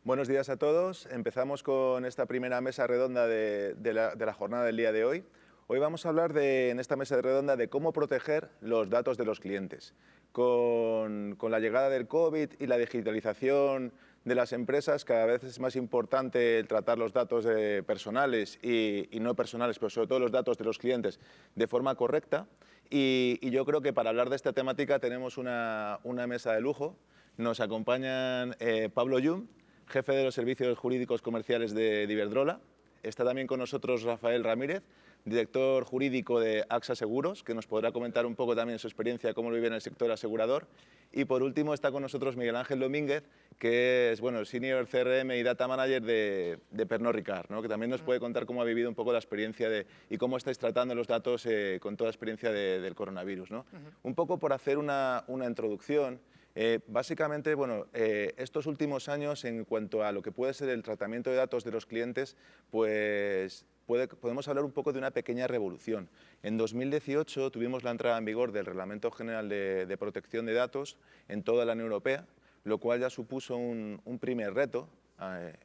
Buenos días a todos. Empezamos con esta primera mesa redonda de la jornada del día de hoy. Hoy vamos a hablar en esta mesa redonda de cómo proteger los datos de los clientes. Con la llegada del COVID y la digitalización de las empresas, cada vez es más importante el tratar los datos personales y no personales, pero sobre todo los datos de los clientes de forma correcta. Y yo creo que para hablar de esta temática tenemos una mesa de lujo. Nos acompañan Pablo Llum, jefe de los servicios jurídicos comerciales de Iberdrola. Está también con nosotros Rafael Ramírez, director jurídico de AXA Seguros, que nos podrá comentar un poco también su experiencia, cómo lo vive en el sector asegurador. Y por último está con nosotros Miguel Ángel Domínguez, que es Senior CRM y Data Manager de Pernod Ricard, ¿no? Que también nos puede contar cómo ha vivido un poco la experiencia y cómo estáis tratando los datos con toda la experiencia del coronavirus, ¿no? Un poco por hacer una introducción. Básicamente, estos últimos años, en cuanto a lo que puede ser el tratamiento de datos de los clientes, pues podemos hablar un poco de una pequeña revolución. En 2018 tuvimos la entrada en vigor del Reglamento General de Protección de Datos en toda la Unión Europea, lo cual ya supuso un primer reto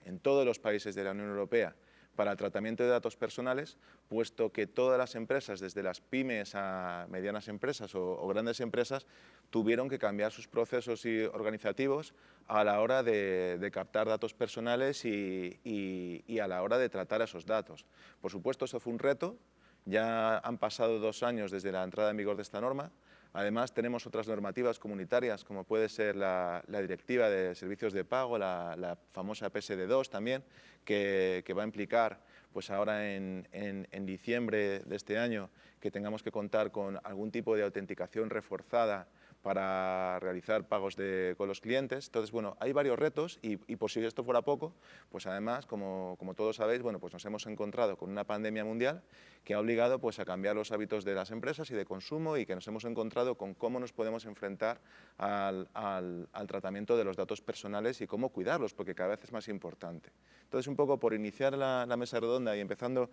en todos los países de la Unión Europea para el tratamiento de datos personales, puesto que todas las empresas, desde las pymes a medianas empresas o grandes empresas, tuvieron que cambiar sus procesos organizativos a la hora de captar datos personales y a la hora de tratar esos datos. Por supuesto, eso fue un reto. Ya han pasado 2 años desde la entrada en vigor de esta norma. Además, tenemos otras normativas comunitarias, como puede ser la Directiva de Servicios de Pago, la famosa PSD2 también, que va a implicar, pues ahora en diciembre de este año, que tengamos que contar con algún tipo de autenticación reforzada para realizar pagos con los clientes. Entonces, hay varios retos y por si esto fuera poco, pues además, como todos sabéis, pues nos hemos encontrado con una pandemia mundial que ha obligado pues a cambiar los hábitos de las empresas y de consumo, y que nos hemos encontrado con cómo nos podemos enfrentar al tratamiento de los datos personales y cómo cuidarlos, porque cada vez es más importante. Entonces, un poco por iniciar la mesa redonda y empezando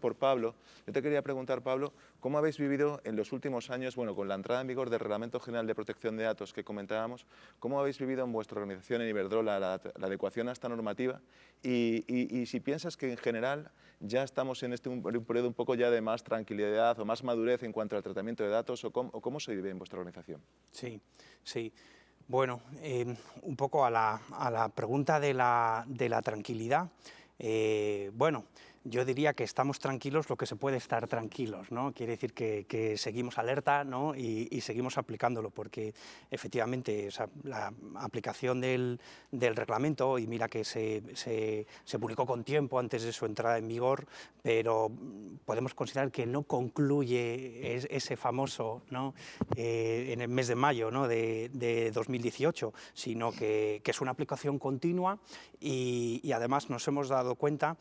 por Pablo, yo te quería preguntar, Pablo, ¿cómo habéis vivido en los últimos años, con la entrada en vigor del Reglamento General de Protección de Datos que comentábamos, cómo habéis vivido en vuestra organización en Iberdrola la adecuación a esta normativa? Y si piensas que en general ya estamos en un periodo un poco ya de más tranquilidad o más madurez en cuanto al tratamiento de datos, o cómo se vive en vuestra organización. Sí, sí. Bueno, un poco a la pregunta de la tranquilidad. Yo diría que estamos tranquilos lo que se puede estar tranquilos, ¿no? Quiere decir que seguimos alerta, ¿no? y seguimos aplicándolo, porque efectivamente la aplicación del reglamento, y mira que se publicó con tiempo antes de su entrada en vigor, pero podemos considerar que no concluye ese famoso, ¿no? En el mes de mayo, ¿no? de 2018, sino que es una aplicación continua, y además nos hemos dado cuenta,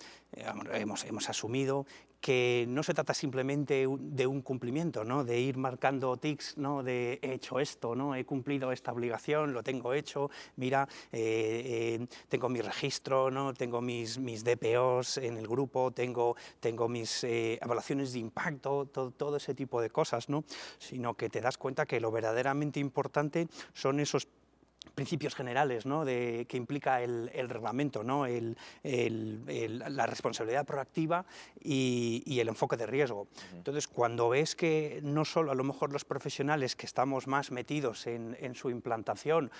hemos asumido que no se trata simplemente de un cumplimiento, ¿no? De ir marcando tics, ¿no? De he hecho esto, ¿no? He cumplido esta obligación, lo tengo hecho, mira, tengo mi registro, ¿no? Tengo mis DPOs en el grupo, tengo mis evaluaciones de impacto, todo ese tipo de cosas, ¿no? Sino que te das cuenta que lo verdaderamente importante son esos principios generales, ¿no? que implica el reglamento, ¿no? La responsabilidad proactiva y el enfoque de riesgo. Entonces, cuando ves que no solo a lo mejor los profesionales que estamos más metidos en su implantación,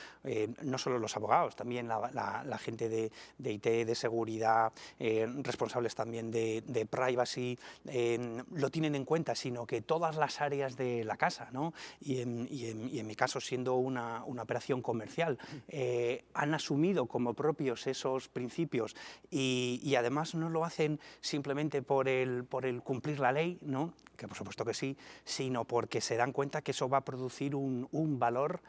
no solo los abogados, también la gente de IT, de seguridad, responsables también de privacy, lo tienen en cuenta, sino que todas las áreas de la casa, ¿no? y en mi caso, siendo una operación comercial, han asumido como propios esos principios, y además no lo hacen simplemente por el cumplir la ley, ¿no? Que por supuesto que sí, sino porque se dan cuenta que eso va a producir un valor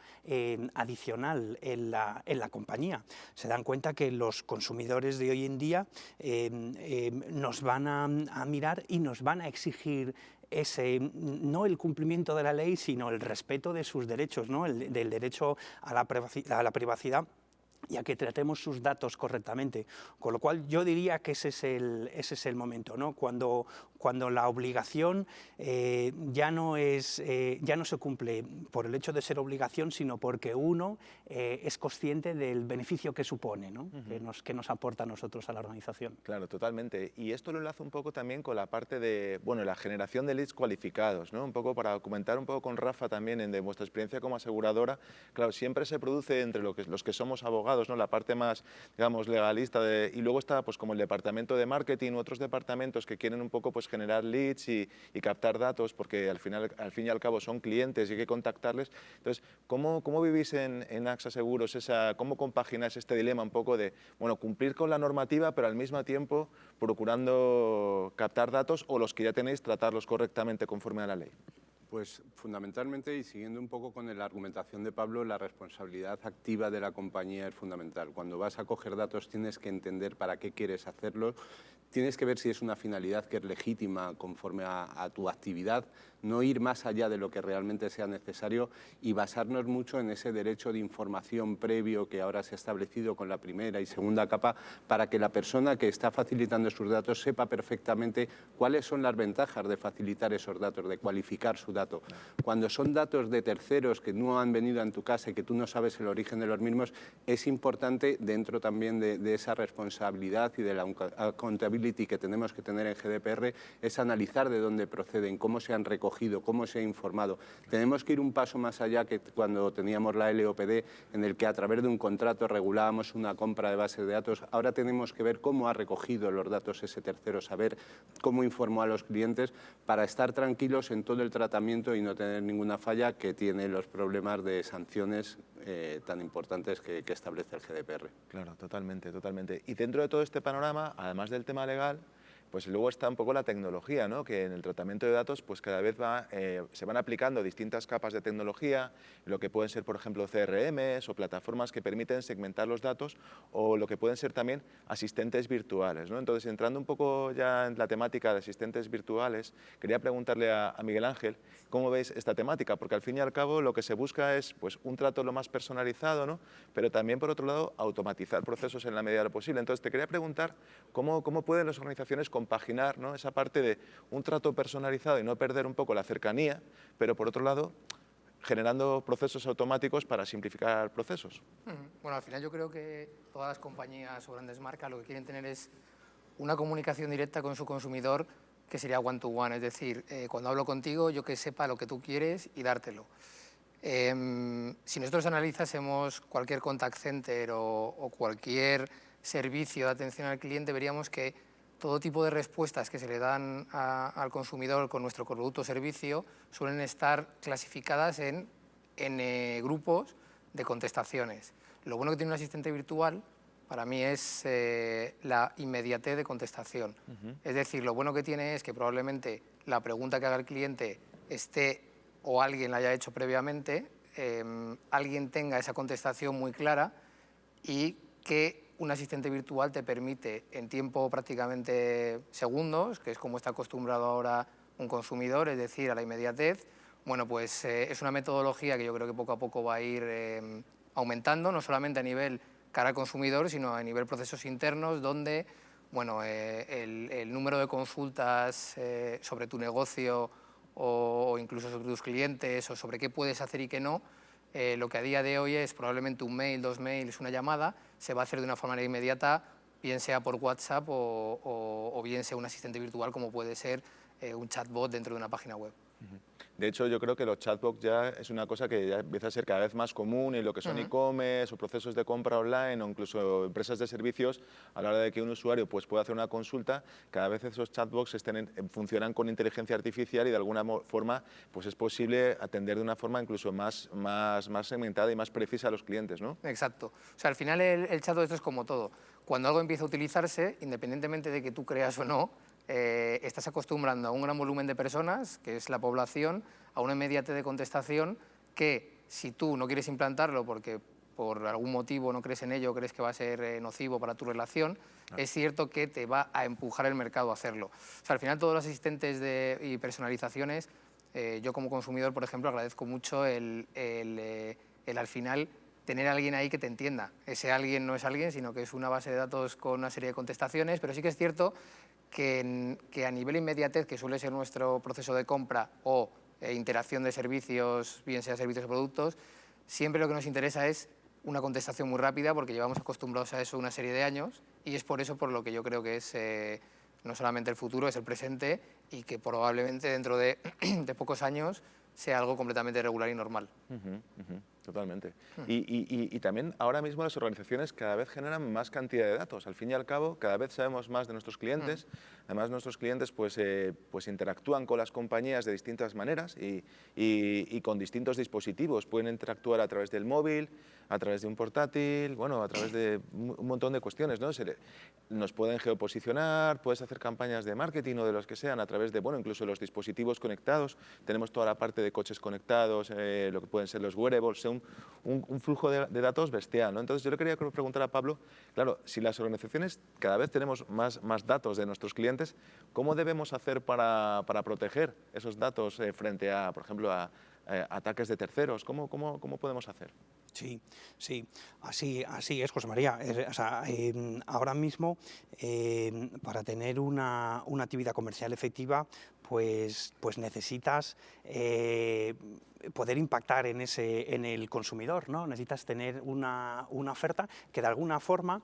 adicional en la compañía. Se dan cuenta que los consumidores de hoy en día nos van a mirar y nos van a exigir no el cumplimiento de la ley, sino el respeto de sus derechos, ¿no? Del derecho a la privacidad y a que tratemos sus datos correctamente. Con lo cual yo diría que ese es el momento, ¿no? Cuando la obligación ya no se cumple por el hecho de ser obligación, sino porque uno es consciente del beneficio que supone, ¿no? que nos aporta a nosotros, a la organización. Claro, totalmente. Y esto lo enlazo un poco también con la parte de, bueno, la generación de leads cualificados, ¿no? Un poco para comentar un poco con Rafa también de vuestra experiencia como aseguradora. Claro, siempre se produce entre los que somos abogados, ¿no? La parte más, digamos, legalista y luego está pues como el departamento de marketing u otros departamentos que quieren un poco pues generar leads y captar datos porque al fin y al cabo son clientes y hay que contactarles. Entonces, ¿cómo vivís en AXA Seguros cómo compagináis este dilema un poco de, bueno, cumplir con la normativa pero al mismo tiempo procurando captar datos o los que ya tenéis, tratarlos correctamente conforme a la ley? Pues fundamentalmente, y siguiendo un poco con la argumentación de Pablo, la responsabilidad activa de la compañía es fundamental. Cuando vas a coger datos tienes que entender para qué quieres hacerlo, tienes que ver si es una finalidad que es legítima conforme a tu actividad, no ir más allá de lo que realmente sea necesario y basarnos mucho en ese derecho de información previo que ahora se ha establecido con la primera y segunda capa para que la persona que está facilitando sus datos sepa perfectamente cuáles son las ventajas de facilitar esos datos, de cualificar su dato. Cuando son datos de terceros que no han venido a tu casa y que tú no sabes el origen de los mismos, es importante dentro también de esa responsabilidad y de la accountability que tenemos que tener en GDPR, es analizar de dónde proceden, cómo se han recogido, cómo se ha informado. Tenemos que ir un paso más allá que cuando teníamos la LOPD, en el que a través de un contrato regulábamos una compra de bases de datos. Ahora tenemos que ver cómo ha recogido los datos ese tercero, saber cómo informó a los clientes para estar tranquilos en todo el tratamiento y no tener ninguna falla que tiene los problemas de sanciones tan importantes que establece el GDPR. Claro, totalmente, totalmente. Y dentro de todo este panorama, además del tema legal, pues luego está un poco la tecnología, ¿no? Que en el tratamiento de datos pues cada vez se van aplicando distintas capas de tecnología, lo que pueden ser, por ejemplo, CRMs o plataformas que permiten segmentar los datos o lo que pueden ser también asistentes virtuales, ¿no? Entonces, entrando un poco ya en la temática de asistentes virtuales, quería preguntarle a Miguel Ángel cómo veis esta temática, porque al fin y al cabo lo que se busca es pues, un trato lo más personalizado, ¿no? Pero también, por otro lado, automatizar procesos en la medida de lo posible. Entonces, te quería preguntar cómo pueden las organizaciones compaginar, ¿no? Esa parte de un trato personalizado y no perder un poco la cercanía, pero por otro lado, generando procesos automáticos para simplificar procesos. Bueno, al final yo creo que todas las compañías o grandes marcas lo que quieren tener es una comunicación directa con su consumidor que sería one-to-one, es decir, cuando hablo contigo yo que sepa lo que tú quieres y dártelo. Si nosotros analizásemos cualquier contact center o cualquier servicio de atención al cliente, veríamos que todo tipo de respuestas que se le dan al consumidor con nuestro producto o servicio suelen estar clasificadas en grupos de contestaciones. Lo bueno que tiene un asistente virtual para mí es la inmediatez de contestación. Es decir, lo bueno que tiene es que probablemente la pregunta que haga el cliente esté o alguien la haya hecho previamente, alguien tenga esa contestación muy clara y que un asistente virtual te permite en tiempo prácticamente segundos, que es como está acostumbrado ahora un consumidor, es decir, a la inmediatez. Bueno, pues es una metodología que yo creo que poco a poco va a ir aumentando, no solamente a nivel cara al consumidor, sino a nivel procesos internos, donde bueno, el número de consultas sobre tu negocio o incluso sobre tus clientes o sobre qué puedes hacer y qué no, lo que a día de hoy es probablemente un mail, 2 mails, una llamada, se va a hacer de una forma inmediata, bien sea por WhatsApp o bien sea un asistente virtual como puede ser un chatbot dentro de una página web. De hecho, yo creo que los chatbots ya es una cosa que ya empieza a ser cada vez más común en lo que son e-commerce o procesos de compra online o incluso empresas de servicios. A la hora de que un usuario pues, pueda hacer una consulta, cada vez esos chatbots funcionan con inteligencia artificial y de alguna forma pues, es posible atender de una forma incluso más segmentada y más precisa a los clientes, ¿no? Exacto. O sea, al final el chatbot esto es como todo. Cuando algo empieza a utilizarse, independientemente de que tú creas o no, estás acostumbrando a un gran volumen de personas, que es la población, a una inmediatez de contestación que si tú no quieres implantarlo porque por algún motivo no crees en ello, crees que va a ser nocivo para tu relación, es cierto que te va a empujar el mercado a hacerlo. O sea, al final todos los asistentes y personalizaciones, yo como consumidor, por ejemplo, agradezco mucho el al final tener a alguien ahí que te entienda. Ese alguien no es alguien, sino que es una base de datos con una serie de contestaciones, pero sí que es cierto que a nivel inmediatez, que suele ser nuestro proceso de compra o interacción de servicios, bien sea servicios o productos, siempre lo que nos interesa es una contestación muy rápida, porque llevamos acostumbrados a eso una serie de años, y es por eso por lo que yo creo que es no solamente el futuro, es el presente, y que probablemente dentro de pocos años sea algo completamente regular y normal. Totalmente. Y también ahora mismo las organizaciones cada vez generan más cantidad de datos. Al fin y al cabo, cada vez sabemos más de nuestros clientes. Además, nuestros clientes pues interactúan con las compañías de distintas maneras y con distintos dispositivos. Pueden interactuar a través del móvil, a través de un portátil, bueno, a través de un montón de cuestiones, ¿no? Nos pueden geoposicionar, puedes hacer campañas de marketing o de los que sean a través de, bueno, incluso los dispositivos conectados. Tenemos toda la parte de coches conectados, lo que pueden ser los wearables, un flujo de datos bestial, ¿no? Entonces yo le quería preguntar a Pablo, claro, si las organizaciones cada vez tenemos más datos de nuestros clientes, ¿cómo debemos hacer para proteger esos datos frente a, por ejemplo, a ataques de terceros? ¿Cómo podemos hacer? Sí, sí, así es, José María. O sea, ahora mismo, para tener una actividad comercial efectiva, pues necesitas poder impactar en el consumidor, ¿no? Necesitas tener una oferta que de alguna forma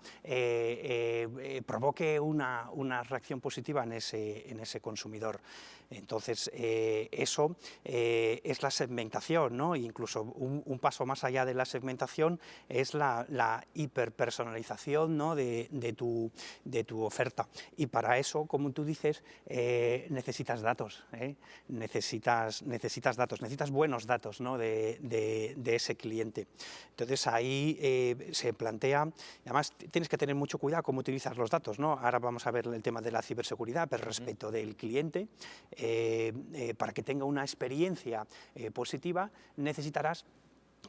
provoque una reacción positiva en ese consumidor. Entonces, eso es la segmentación, ¿no? Incluso un paso más allá de la segmentación es la hiperpersonalización, ¿no? de tu oferta. Y para eso, como tú dices, necesitas datos, necesitas datos, necesitas buenos datos, ¿no? de ese cliente. Entonces, ahí se plantea, además tienes que tener mucho cuidado cómo utilizas los datos, ¿no? Ahora vamos a ver el tema de la ciberseguridad, pero respecto del cliente, para que tenga una experiencia positiva, necesitarás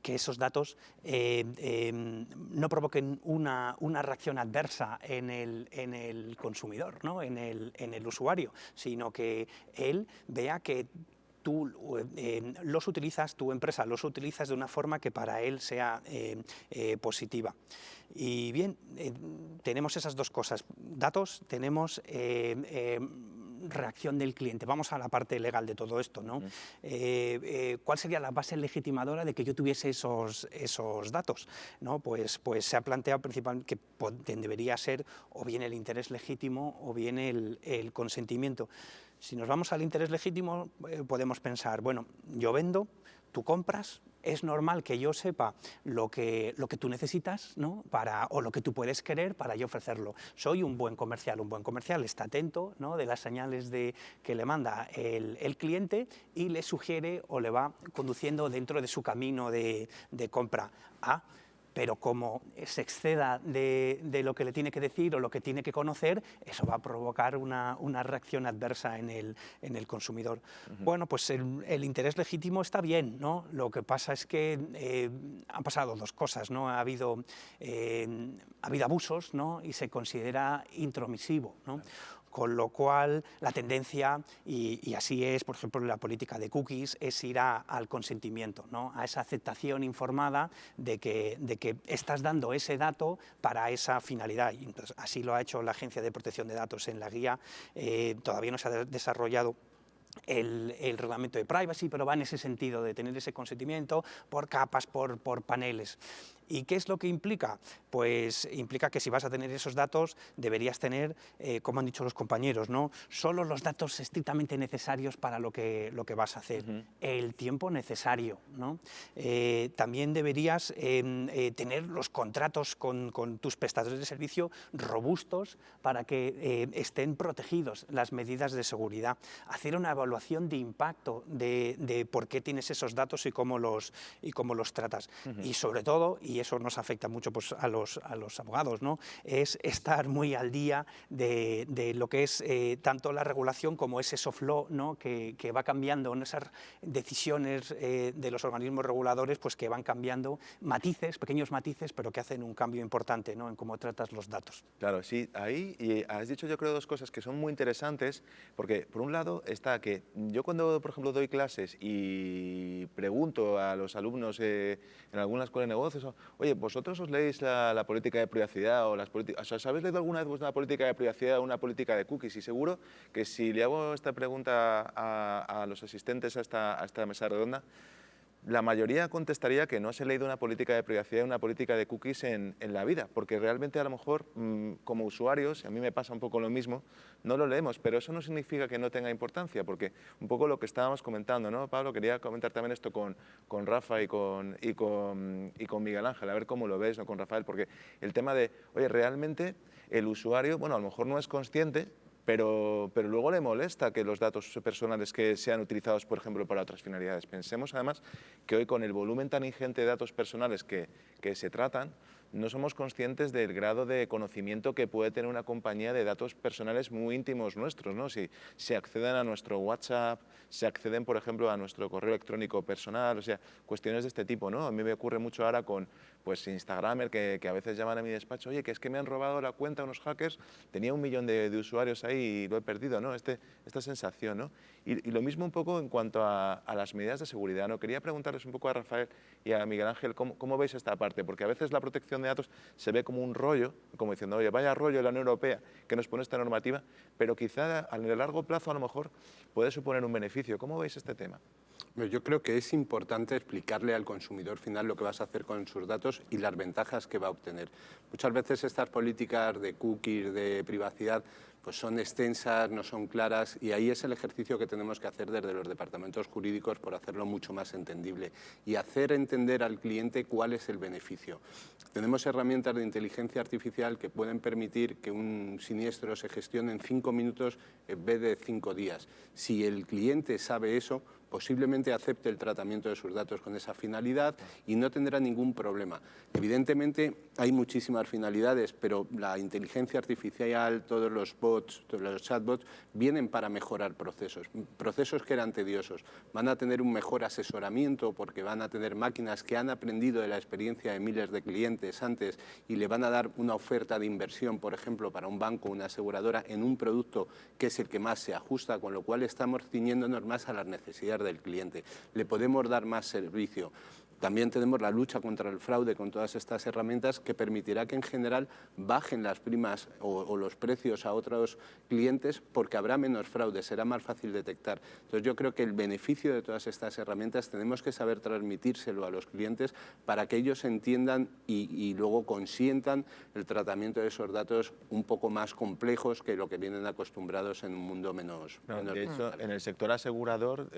que esos datos no provoquen una reacción adversa en el consumidor, ¿no? en el usuario, sino que él vea que tú los utilizas, tu empresa los utilizas de una forma que para él sea positiva. Y bien, tenemos esas dos cosas, datos, tenemos reacción del cliente. Vamos a la parte legal de todo esto, ¿no? ¿Cuál sería la base legitimadora de que yo tuviese esos datos? ¿No? Pues se ha planteado principalmente que debería ser o bien el interés legítimo o bien el consentimiento. Si nos vamos al interés legítimo, podemos pensar, bueno, yo vendo, tú compras, es normal que yo sepa lo que tú necesitas, ¿no? O lo que tú puedes querer para yo ofrecerlo. Soy un buen comercial está atento, ¿no? de las señales que le manda el cliente y le sugiere o le va conduciendo dentro de su camino de compra. Pero como se exceda de lo que le tiene que decir o lo que tiene que conocer, eso va a provocar una reacción adversa en el consumidor. Bueno, pues el interés legítimo está bien, ¿no? Lo que pasa es que han pasado dos cosas, ¿no? Ha habido abusos, ¿no? Y se considera intromisivo, ¿no? Con lo cual la tendencia, y así es, por ejemplo, la política de cookies, es ir al consentimiento, ¿no? A esa aceptación informada de que estás dando ese dato para esa finalidad. Y entonces, así lo ha hecho la Agencia de Protección de Datos en la guía. Todavía no se ha desarrollado el reglamento de privacy, pero va en ese sentido de tener ese consentimiento por capas, por paneles. ¿Y qué es lo que implica? Pues implica que si vas a tener esos datos deberías tener, como han dicho los compañeros, ¿no? Solo los datos estrictamente necesarios para lo que vas a hacer, el tiempo necesario, ¿no? También deberías tener los contratos con tus prestadores de servicio robustos para que estén protegidos las medidas de seguridad. Hacer una evaluación de impacto de por qué tienes esos datos y cómo los tratas. Y sobre todo, y eso nos afecta mucho pues, a los abogados, ¿no? Es estar muy al día de lo que es tanto la regulación como ese soft law, ¿no? que va cambiando en esas decisiones de los organismos reguladores, pues que van cambiando matices, pequeños matices, pero que hacen un cambio importante, ¿no? En cómo tratas los datos. Claro, sí, ahí has dicho yo creo dos cosas que son muy interesantes, porque por un lado está que yo cuando, por ejemplo, doy clases y pregunto a los alumnos en alguna escuela de negocios, oye, ¿vosotros os leéis la política de privacidad o las políticas? O sea, ¿habéis leído alguna vez una política de privacidad o una política de cookies? Y seguro que si le hago esta pregunta a los asistentes a esta mesa redonda, la mayoría contestaría que no se ha leído una política de privacidad y una política de cookies en la vida, porque realmente a lo mejor como usuarios, y a mí me pasa un poco lo mismo, no lo leemos, pero eso no significa que no tenga importancia, porque un poco lo que estábamos comentando, ¿no, Pablo? Quería comentar también esto con Rafa y con Miguel Ángel, a ver cómo lo ves, ¿no? Con Rafael, porque el tema de, oye, realmente el usuario, bueno, a lo mejor no es consciente, pero luego le molesta que los datos personales que sean utilizados, por ejemplo, para otras finalidades. Pensemos además que hoy con el volumen tan ingente de datos personales que se tratan, no somos conscientes del grado de conocimiento que puede tener una compañía de datos personales muy íntimos nuestros, ¿no? Si se acceden a nuestro WhatsApp, se acceden, por ejemplo, a nuestro correo electrónico personal, o sea, cuestiones de este tipo, ¿no? A mí me ocurre mucho ahora con pues Instagramer que a veces llaman a mi despacho, oye, que es que me han robado la cuenta unos hackers, tenía 1 millón de usuarios ahí y lo he perdido, ¿no? Esta sensación, ¿no? Y lo mismo un poco en cuanto a las medidas de seguridad, ¿no? Quería preguntarles un poco a Rafael y a Miguel Ángel, ¿cómo veis esta parte? Porque a veces la protección de datos se ve como un rollo, como diciendo, oye, vaya rollo de la Unión Europea que nos pone esta normativa, pero quizá a largo plazo a lo mejor puede suponer un beneficio. ¿Cómo veis este tema? Yo creo que es importante explicarle al consumidor final lo que vas a hacer con sus datos y las ventajas que va a obtener. Muchas veces estas políticas de cookies, de privacidad, pues son extensas, no son claras, y ahí es el ejercicio que tenemos que hacer desde los departamentos jurídicos por hacerlo mucho más entendible y hacer entender al cliente cuál es el beneficio. Tenemos herramientas de inteligencia artificial que pueden permitir que un siniestro se gestione en 5 minutos en vez de 5 días. Si el cliente sabe eso, posiblemente acepte el tratamiento de sus datos con esa finalidad y no tendrá ningún problema. Evidentemente hay muchísimas finalidades, pero la inteligencia artificial, todos los bots, todos los chatbots, vienen para mejorar procesos que eran tediosos. Van a tener un mejor asesoramiento porque van a tener máquinas que han aprendido de la experiencia de miles de clientes antes y le van a dar una oferta de inversión, por ejemplo, para un banco o una aseguradora en un producto que es el que más se ajusta, con lo cual estamos ciñéndonos más a las necesidades del cliente. Le podemos dar más servicio. También tenemos la lucha contra el fraude con todas estas herramientas que permitirá que en general bajen las primas o los precios a otros clientes porque habrá menos fraude, será más fácil detectar. Entonces yo creo que el beneficio de todas estas herramientas tenemos que saber transmitírselo a los clientes para que ellos entiendan y luego consientan el tratamiento de esos datos un poco más complejos que lo que vienen acostumbrados en un mundo menos... De hecho, en el sector asegurador,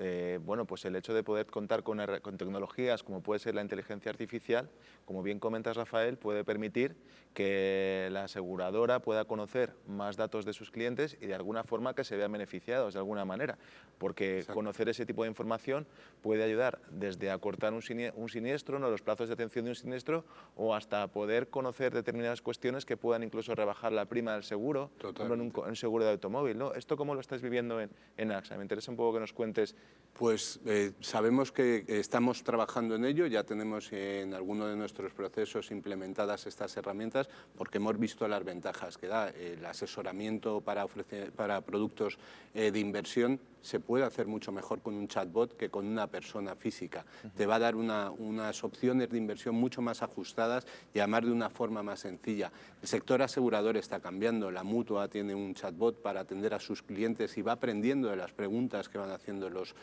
bueno, pues el hecho de poder contar con tecnologías como puede ser la inteligencia artificial, como bien comentas, Rafael, puede permitir que la aseguradora pueda conocer más datos de sus clientes y de alguna forma que se vean beneficiados de alguna manera, porque Exacto. Conocer ese tipo de información puede ayudar desde acortar un siniestro, ¿no? Los plazos de atención de un siniestro, o hasta poder conocer determinadas cuestiones que puedan incluso rebajar la prima del seguro, por ejemplo, en un seguro de automóvil, ¿no? ¿Esto cómo lo estáis viviendo en AXA? Me interesa un poco que nos cuentes. Pues sabemos que estamos trabajando en ello, ya tenemos en alguno de nuestros procesos implementadas estas herramientas porque hemos visto las ventajas que da. El asesoramiento para productos de inversión se puede hacer mucho mejor con un chatbot que con una persona física. Te va a dar unas opciones de inversión mucho más ajustadas y además de una forma más sencilla. El sector asegurador está cambiando, la Mutua tiene un chatbot para atender a sus clientes y va aprendiendo de las preguntas que van haciendo los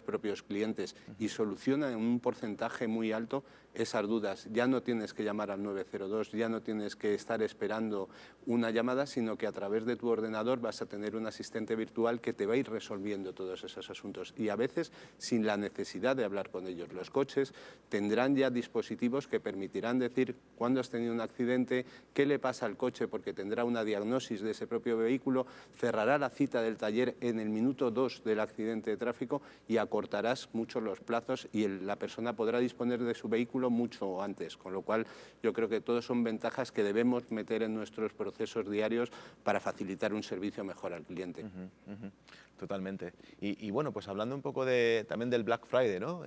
propios clientes y soluciona en un porcentaje muy alto esas dudas. Ya no tienes que llamar al 902, ya no tienes que estar esperando una llamada, sino que a través de tu ordenador vas a tener un asistente virtual que te va a ir resolviendo todos esos asuntos y a veces sin la necesidad de hablar con ellos. Los coches tendrán ya dispositivos que permitirán decir cuándo has tenido un accidente, qué le pasa al coche porque tendrá una diagnosis de ese propio vehículo, cerrará la cita del taller en el minuto 2 del accidente de tráfico y acortarás mucho los plazos y la persona podrá disponer de su vehículo mucho antes, con lo cual yo creo que todos son ventajas que debemos meter en nuestros procesos diarios para facilitar un servicio mejor al cliente. Totalmente. Y bueno, pues hablando un poco también del Black Friday, ¿no?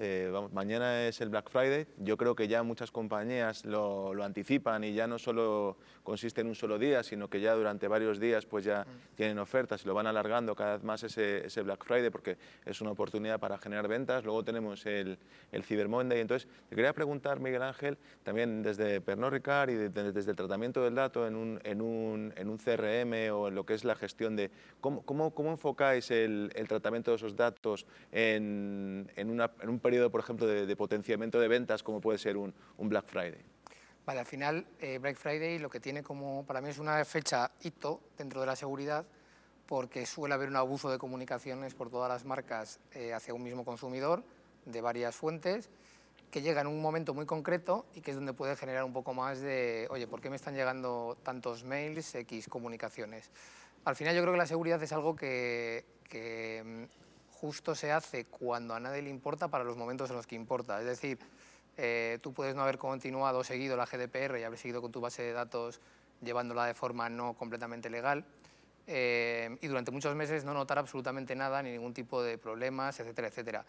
Mañana es el Black Friday. Yo creo que ya muchas compañías lo anticipan y ya no solo consiste en un solo día, sino que ya durante varios días pues ya tienen ofertas y lo van alargando cada vez más ese Black Friday porque es una oportunidad para generar ventas. Luego tenemos el Cyber Monday. Entonces, te quería preguntar comentar, Miguel Ángel, también desde Pernod Ricard y desde el tratamiento del dato en un CRM o en lo que es la gestión de cómo enfocáis el tratamiento de esos datos en un periodo, por ejemplo, de potenciamiento de ventas como puede ser un Black Friday? Vale, al final Black Friday lo que tiene como, para mí es una fecha hito dentro de la seguridad, porque suele haber un abuso de comunicaciones por todas las marcas hacia un mismo consumidor de varias fuentes, que llega en un momento muy concreto y que es donde puede generar un poco más de, oye, ¿por qué me están llegando tantos mails, X comunicaciones? Al final yo creo que la seguridad es algo que justo se hace cuando a nadie le importa para los momentos en los que importa. Es decir, tú puedes no haber continuado seguido la GDPR y haber seguido con tu base de datos llevándola de forma no completamente legal, y durante muchos meses no notar absolutamente nada, ni ningún tipo de problemas, etcétera, etcétera.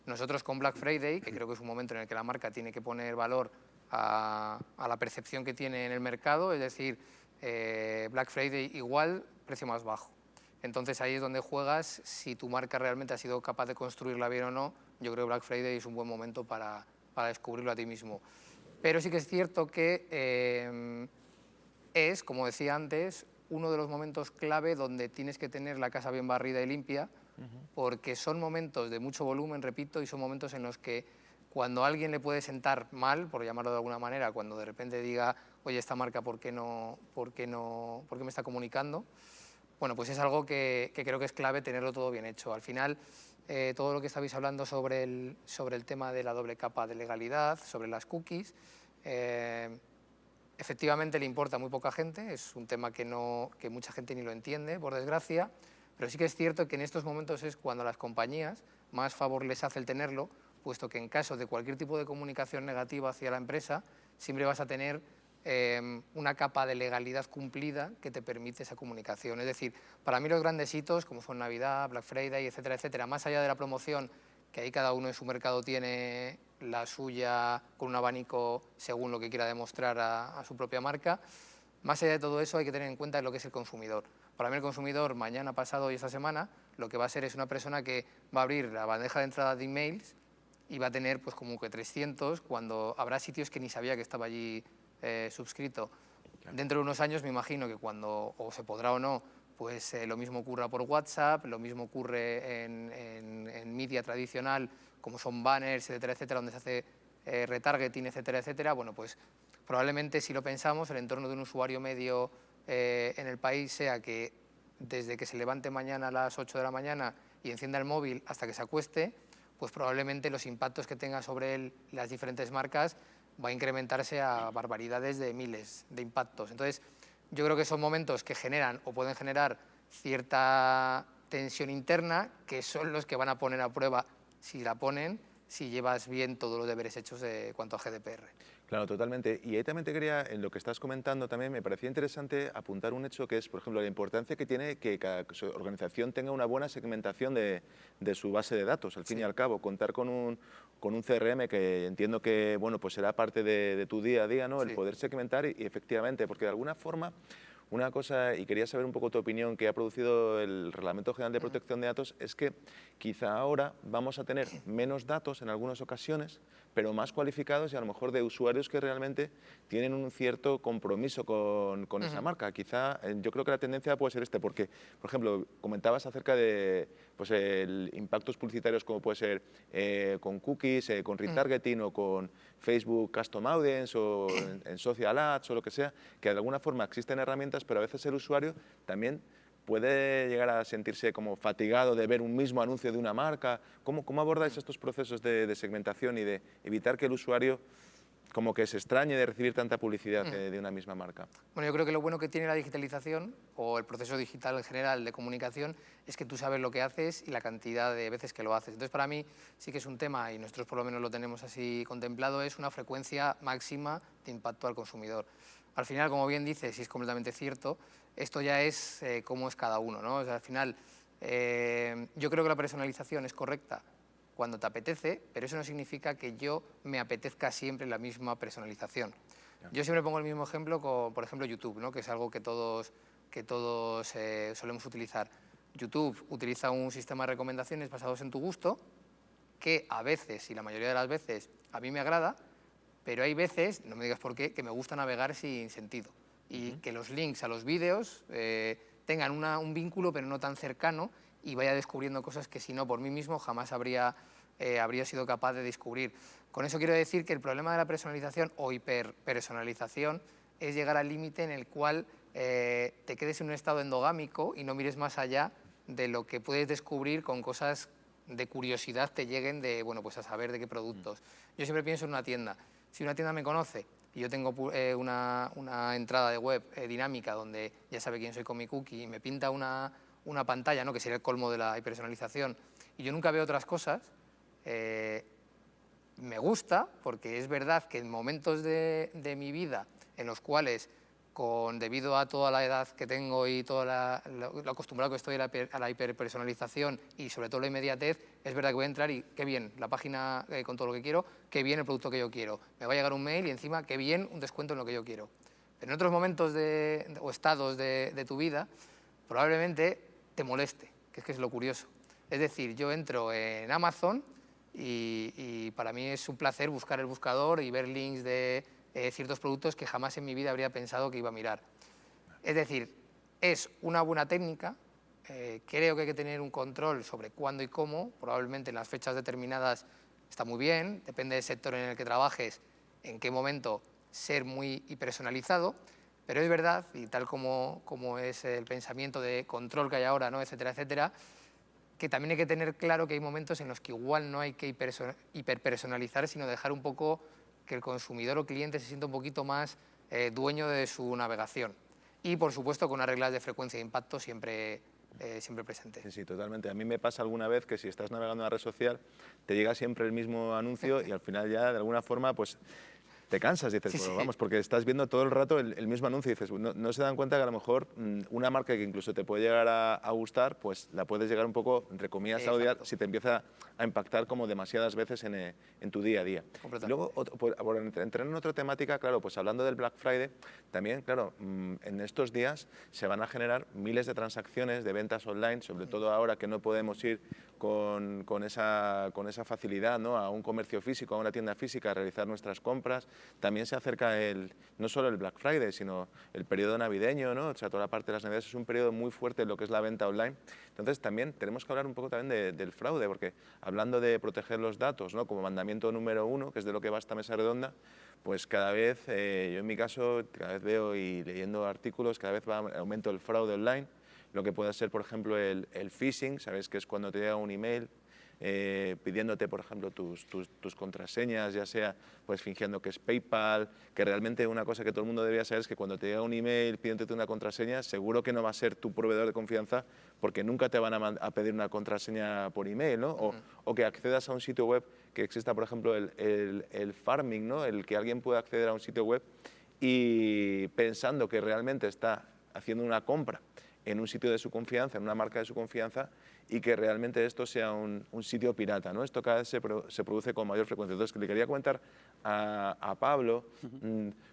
Nosotros con Black Friday, que creo que es un momento en el que la marca tiene que poner valor a la percepción que tiene en el mercado, es decir, Black Friday igual, precio más bajo. Entonces ahí es donde juegas si tu marca realmente ha sido capaz de construirla bien o no. Yo creo que Black Friday es un buen momento para descubrirlo a ti mismo. Pero sí que es cierto que es, como decía antes, uno de los momentos clave donde tienes que tener la casa bien barrida y limpia, porque son momentos de mucho volumen, repito, y son momentos en los que cuando a alguien le puede sentar mal, por llamarlo de alguna manera, cuando de repente diga, oye, esta marca, ¿por qué me está comunicando? Bueno, pues es algo que creo que es clave tenerlo todo bien hecho. Al final, todo lo que estabais hablando sobre el tema de la doble capa de legalidad, sobre las cookies, efectivamente le importa a muy poca gente, es un tema que mucha gente ni lo entiende, por desgracia, pero sí que es cierto que en estos momentos es cuando a las compañías más favor les hace el tenerlo, puesto que en caso de cualquier tipo de comunicación negativa hacia la empresa, siempre vas a tener una capa de legalidad cumplida que te permite esa comunicación. Es decir, para mí los grandes hitos, como son Navidad, Black Friday, etcétera, etcétera, más allá de la promoción, que ahí cada uno en su mercado tiene la suya con un abanico según lo que quiera demostrar a su propia marca, más allá de todo eso hay que tener en cuenta lo que es el consumidor. Para mí el consumidor, mañana, pasado y esta semana, lo que va a ser es una persona que va a abrir la bandeja de entrada de emails y va a tener pues como que 300, cuando habrá sitios que ni sabía que estaba allí suscrito. Claro. Dentro de unos años me imagino que cuando, o se podrá o no, pues lo mismo ocurra por WhatsApp, lo mismo ocurre en media tradicional, como son banners, etcétera, etcétera, donde se hace retargeting, etcétera, etcétera. Bueno, pues probablemente si lo pensamos, el entorno de un usuario medio en el país sea que desde que se levante mañana a las 8 de la mañana y encienda el móvil hasta que se acueste, pues probablemente los impactos que tenga sobre él las diferentes marcas va a incrementarse a barbaridades de miles de impactos. Entonces, yo creo que son momentos que generan o pueden generar cierta tensión interna, que son los que van a poner a prueba, si la ponen, si llevas bien todos los deberes hechos de cuanto a GDPR. Claro, totalmente. Y ahí también te quería, en lo que estás comentando, también me parecía interesante apuntar un hecho que es, por ejemplo, la importancia que tiene que cada organización tenga una buena segmentación de su base de datos. Al fin y al cabo, contar con un CRM que entiendo que bueno, pues será parte de tu día a día, ¿no? El poder segmentar y efectivamente, porque de alguna forma una cosa, y quería saber un poco tu opinión, que ha producido el Reglamento General de Protección de Datos, es que quizá ahora vamos a tener menos datos en algunas ocasiones, pero más cualificados y a lo mejor de usuarios que realmente tienen un cierto compromiso con esa marca. Quizá yo creo que la tendencia puede ser porque, por ejemplo, comentabas acerca de pues, impactos publicitarios como puede ser con cookies, con retargeting o con Facebook Custom Audience o en Social Ads o lo que sea, que de alguna forma existen herramientas, pero a veces el usuario también puede llegar a sentirse como fatigado de ver un mismo anuncio de una marca. ¿Cómo abordáis estos procesos de segmentación y de evitar que el usuario como que se extrañe de recibir tanta publicidad de una misma marca? Bueno, yo creo que lo bueno que tiene la digitalización o el proceso digital en general de comunicación es que tú sabes lo que haces y la cantidad de veces que lo haces. Entonces, para mí sí que es un tema, y nosotros por lo menos lo tenemos así contemplado, es una frecuencia máxima de impacto al consumidor. Al final, como bien dices, y es completamente cierto, esto ya es cómo es cada uno, ¿no? O sea, al final, yo creo que la personalización es correcta cuando te apetece, pero eso no significa que yo me apetezca siempre la misma personalización. Yo siempre pongo el mismo ejemplo con, por ejemplo, YouTube, ¿no? Que es algo que todos solemos utilizar. YouTube utiliza un sistema de recomendaciones basados en tu gusto, que a veces, y la mayoría de las veces, a mí me agrada, pero hay veces, no me digas por qué, que me gusta navegar sin sentido y que los links a los vídeos tengan un vínculo pero no tan cercano y vaya descubriendo cosas que si no por mí mismo jamás habría sido capaz de descubrir. Con eso quiero decir que el problema de la personalización o hiperpersonalización es llegar al límite en el cual te quedes en un estado endogámico y no mires más allá de lo que puedes descubrir con cosas de curiosidad te lleguen de, bueno, pues a saber de qué productos. Yo siempre pienso en una tienda. Si una tienda me conoce y yo tengo una entrada de web dinámica donde ya sabe quién soy con mi cookie y me pinta una pantalla, ¿no?, que sería el colmo de la hiperpersonalización, y yo nunca veo otras cosas, me gusta porque es verdad que en momentos de mi vida en los cuales, debido a toda la edad que tengo y todo lo acostumbrado que estoy a la hiperpersonalización y sobre todo la inmediatez, es verdad que voy a entrar y qué bien, la página con todo lo que quiero, qué bien el producto que yo quiero. Me va a llegar un mail y encima qué bien un descuento en lo que yo quiero. Pero en otros momentos o estados de tu vida probablemente te moleste, que es lo curioso. Es decir, yo entro en Amazon y para mí es un placer buscar el buscador y ver links de ciertos productos que jamás en mi vida habría pensado que iba a mirar. Es decir, es una buena técnica, creo que hay que tener un control sobre cuándo y cómo, probablemente en las fechas determinadas está muy bien, depende del sector en el que trabajes, en qué momento ser muy hiperpersonalizado, pero es verdad, y tal como es el pensamiento de control que hay ahora, ¿no?, etcétera, etcétera, que también hay que tener claro que hay momentos en los que igual no hay que hiperpersonalizar, sino dejar un poco que el consumidor o cliente se sienta un poquito más dueño de su navegación. Y, por supuesto, con unas reglas de frecuencia e impacto siempre presentes. Sí, sí, totalmente. A mí me pasa alguna vez que si estás navegando en una red social, te llega siempre el mismo anuncio y al final ya, de alguna forma, pues te cansas, dices, Sí, bueno, sí. vamos, porque estás viendo todo el rato el mismo anuncio y dices, no se dan cuenta que a lo mejor una marca que incluso te puede llegar a gustar, pues la puedes llegar un poco, entre comillas, a odiar Exacto. si te empieza a impactar como demasiadas veces en tu día a día. Y Completamente. luego, por entrar en otra temática, claro, pues hablando del Black Friday, también, claro, en estos días se van a generar miles de transacciones de ventas online, sobre todo ahora que no podemos ir con esa facilidad, ¿no?, a un comercio físico, a una tienda física, a realizar nuestras compras. También se acerca no solo el Black Friday, sino el periodo navideño, ¿no? O sea, toda la parte de las navidades es un periodo muy fuerte en lo que es la venta online. Entonces, también tenemos que hablar un poco también del fraude, porque hablando de proteger los datos, ¿no?, como mandamiento número 1, que es de lo que va esta mesa redonda, pues cada vez, yo en mi caso, cada vez veo y leyendo artículos, cada vez va en aumento el fraude online, lo que puede ser, por ejemplo, el phishing, ¿sabes?, que es cuando te llega un email pidiéndote, por ejemplo, tus contraseñas, ya sea pues fingiendo que es PayPal, que realmente una cosa que todo el mundo debería saber es que cuando te llega un email pidiéndote una contraseña, seguro que no va a ser tu proveedor de confianza porque nunca te van a pedir una contraseña por email, ¿no? O que accedas a un sitio web, que exista, por ejemplo, el farming, ¿no?, el que alguien pueda acceder a un sitio web y pensando que realmente está haciendo una compra en un sitio de su confianza, en una marca de su confianza, y que realmente esto sea un sitio pirata, ¿no? Esto cada vez se produce con mayor frecuencia. Entonces, le quería comentar a Pablo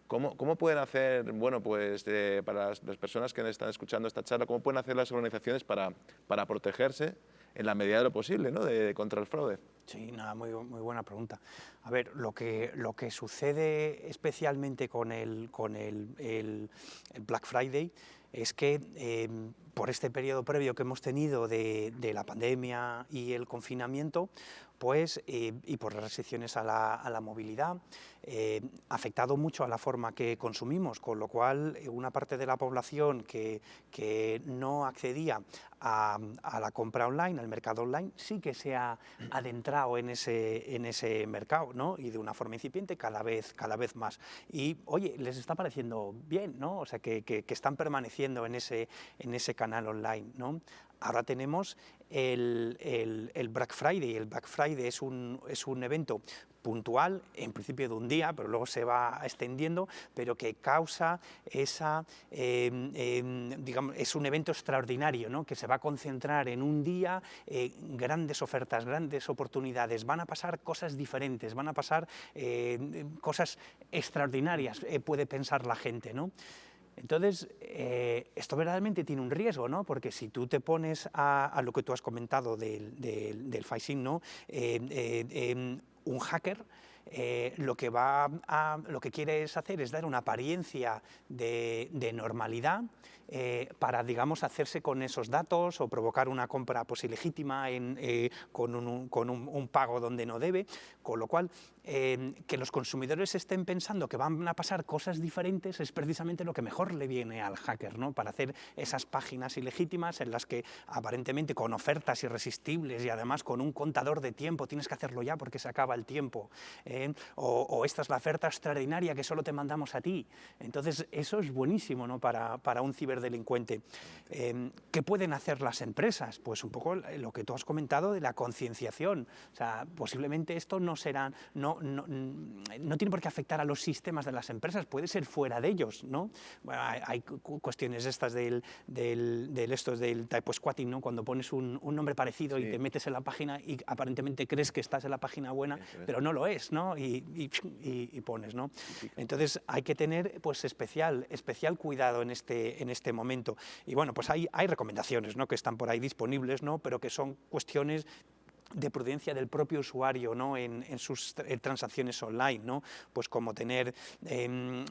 cómo pueden hacer, bueno, pues para las personas que están escuchando esta charla, cómo pueden hacer las organizaciones para protegerse en la medida de lo posible, ¿no?, contra el fraude. Sí, nada, muy buena pregunta. A ver, lo que sucede especialmente con el Black Friday es que por este periodo previo que hemos tenido de la pandemia y el confinamiento, pues, y por las restricciones a la movilidad, ha afectado mucho a la forma que consumimos, con lo cual una parte de la población que no accedía a la compra online, al mercado online, sí que se ha adentrado en ese mercado, ¿no?, y de una forma incipiente cada vez más. Y, oye, les está pareciendo bien, ¿no? O sea, que están permaneciendo en ese canal online, ¿no? Ahora tenemos el Black Friday. El Black Friday es un evento puntual, en principio de un día, pero luego se va extendiendo, pero que causa digamos, es un evento extraordinario, ¿no?, que se va a concentrar en un día, grandes ofertas, grandes oportunidades, van a pasar cosas diferentes, van a pasar cosas extraordinarias, puede pensar la gente, ¿no? Entonces, esto verdaderamente tiene un riesgo, ¿no? Porque si tú te pones a lo que tú has comentado del phishing, ¿no?, un hacker lo que quiere es hacer es dar una apariencia de normalidad para, digamos, hacerse con esos datos o provocar una compra pues ilegítima con un pago donde no debe, con lo cual que los consumidores estén pensando que van a pasar cosas diferentes es precisamente lo que mejor le viene al hacker, ¿no? Para hacer esas páginas ilegítimas en las que aparentemente con ofertas irresistibles y además con un contador de tiempo, tienes que hacerlo ya porque se acaba el tiempo, o esta es la oferta extraordinaria que solo te mandamos a ti. Entonces eso es buenísimo, ¿no? para un ciberdelincuente. ¿Qué pueden hacer las empresas? Pues un poco lo que tú has comentado de la concienciación. O sea, posiblemente esto no tiene por qué afectar a los sistemas de las empresas, puede ser fuera de ellos, ¿no? Bueno, hay cuestiones estas del typo squatting, ¿no? Cuando pones un nombre parecido y te metes en la página y aparentemente crees que estás en la página buena, pero no lo es, ¿no? Y pones, ¿no? Entonces hay que tener pues especial cuidado en este momento. Y bueno, pues hay recomendaciones, ¿no? Que están por ahí disponibles, ¿no? Pero que son cuestiones de prudencia del propio usuario, ¿no? en sus transacciones online, ¿no? Pues como tener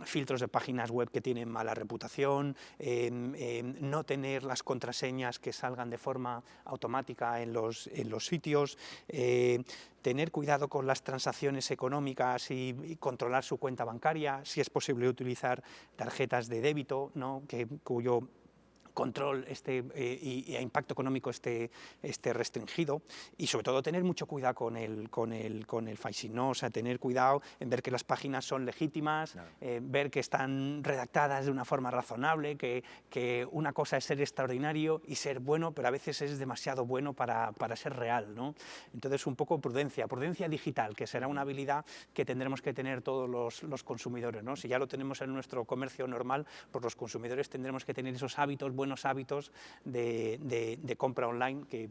filtros de páginas web que tienen mala reputación, no tener las contraseñas que salgan de forma automática en los sitios, tener cuidado con las transacciones económicas y controlar su cuenta bancaria, si es posible utilizar tarjetas de débito, ¿no? Cuyo control y a impacto económico esté restringido, y sobre todo tener mucho cuidado con el phishing, ¿no? O sea, tener cuidado en ver que las páginas son legítimas, ver que están redactadas de una forma razonable, que una cosa es ser extraordinario y ser bueno, pero a veces es demasiado bueno para ser real, ¿no? Entonces un poco prudencia digital, que será una habilidad que tendremos que tener todos los consumidores, ¿no? Si ya lo tenemos en nuestro comercio normal, pues los consumidores tendremos que tener esos buenos hábitos de compra online que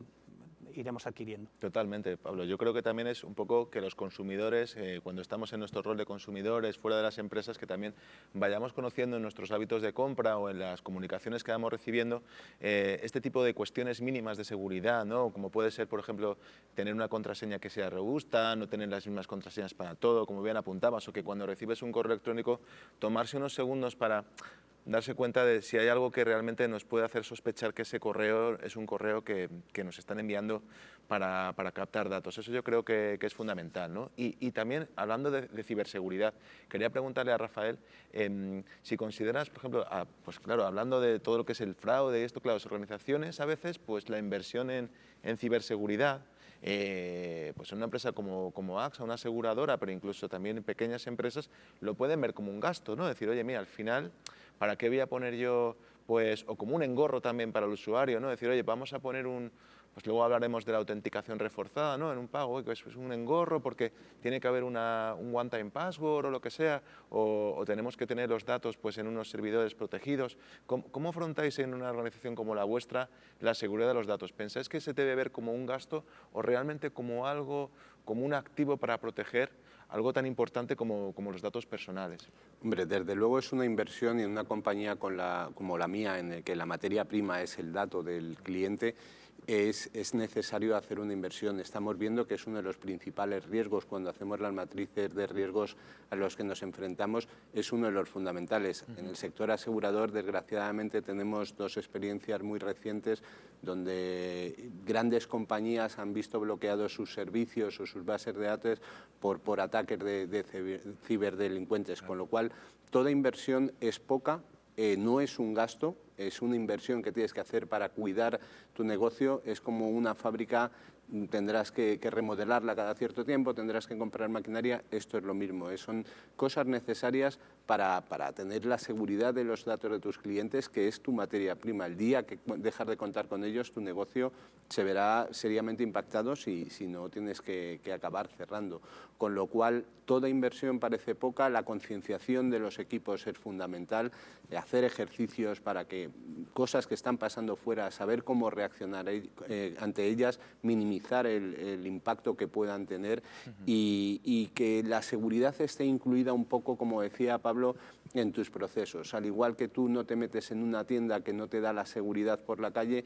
iremos adquiriendo. Totalmente, Pablo. Yo creo que también es un poco que los consumidores, cuando estamos en nuestro rol de consumidores, fuera de las empresas, que también vayamos conociendo en nuestros hábitos de compra o en las comunicaciones que vamos recibiendo este tipo de cuestiones mínimas de seguridad, ¿no? Como puede ser, por ejemplo, tener una contraseña que sea robusta, no tener las mismas contraseñas para todo, como bien apuntabas, o que cuando recibes un correo electrónico, tomarse unos segundos para darse cuenta de si hay algo que realmente nos puede hacer sospechar que ese correo es un correo que nos están enviando para captar datos. Eso yo creo que es fundamental, ¿no? Y también, hablando de ciberseguridad, quería preguntarle a Rafael si consideras, por ejemplo, pues claro, hablando de todo lo que es el fraude y esto, claro, las organizaciones a veces, pues la inversión en ciberseguridad, pues en una empresa como AXA, una aseguradora, pero incluso también en pequeñas empresas, lo pueden ver como un gasto, ¿no? Decir, oye, mira, al final, ¿para qué voy a poner yo, pues, o como un engorro también para el usuario, ¿no? Decir, oye, vamos a poner pues luego hablaremos de la autenticación reforzada, ¿no? En un pago, que es un engorro porque tiene que haber un one-time password o lo que sea, o tenemos que tener los datos pues en unos servidores protegidos. ¿Cómo afrontáis en una organización como la vuestra la seguridad de los datos? ¿Pensáis que se debe ver como un gasto o realmente como algo, como un activo para proteger algo tan importante como los datos personales? Hombre, desde luego es una inversión, y en una compañía como la mía, en la que la materia prima es el dato del cliente, es necesario hacer una inversión. Estamos viendo que es uno de los principales riesgos cuando hacemos las matrices de riesgos a los que nos enfrentamos, es uno de los fundamentales. En el sector asegurador, desgraciadamente, tenemos dos experiencias muy recientes donde grandes compañías han visto bloqueados sus servicios o sus bases de datos por ataques de ciberdelincuentes, con lo cual toda inversión es poca. No es un gasto, es una inversión que tienes que hacer para cuidar tu negocio. Es como una fábrica, tendrás que remodelarla cada cierto tiempo, tendrás que comprar maquinaria. Esto es lo mismo, son cosas necesarias para tener la seguridad de los datos de tus clientes, que es tu materia prima. El día que dejas de contar con ellos, tu negocio se verá seriamente impactado si no tienes que acabar cerrando. Con lo cual, toda inversión parece poca, la concienciación de los equipos es fundamental, hacer ejercicios para que cosas que están pasando fuera, saber cómo reaccionar ante ellas, minimizar minimizar el impacto que puedan tener y que la seguridad esté incluida un poco, como decía Pablo, en tus procesos. Al igual que tú no te metes en una tienda que no te da la seguridad por la calle,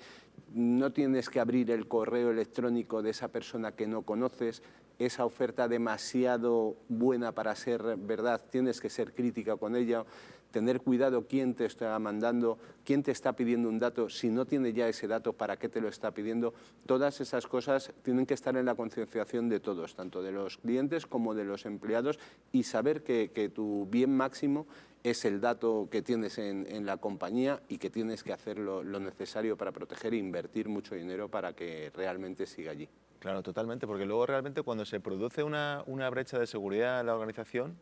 no tienes que abrir el correo electrónico de esa persona que no conoces, esa oferta demasiado buena para ser verdad, tienes que ser crítica con ella, tener cuidado quién te está mandando, quién te está pidiendo un dato, si no tiene ya ese dato, para qué te lo está pidiendo. Todas esas cosas tienen que estar en la concienciación de todos, tanto de los clientes como de los empleados, y saber que tu bien máximo es el dato que tienes en la compañía y que tienes que hacer lo necesario para proteger e invertir mucho dinero para que realmente siga allí. Claro, totalmente, porque luego realmente cuando se produce una brecha de seguridad en la organización,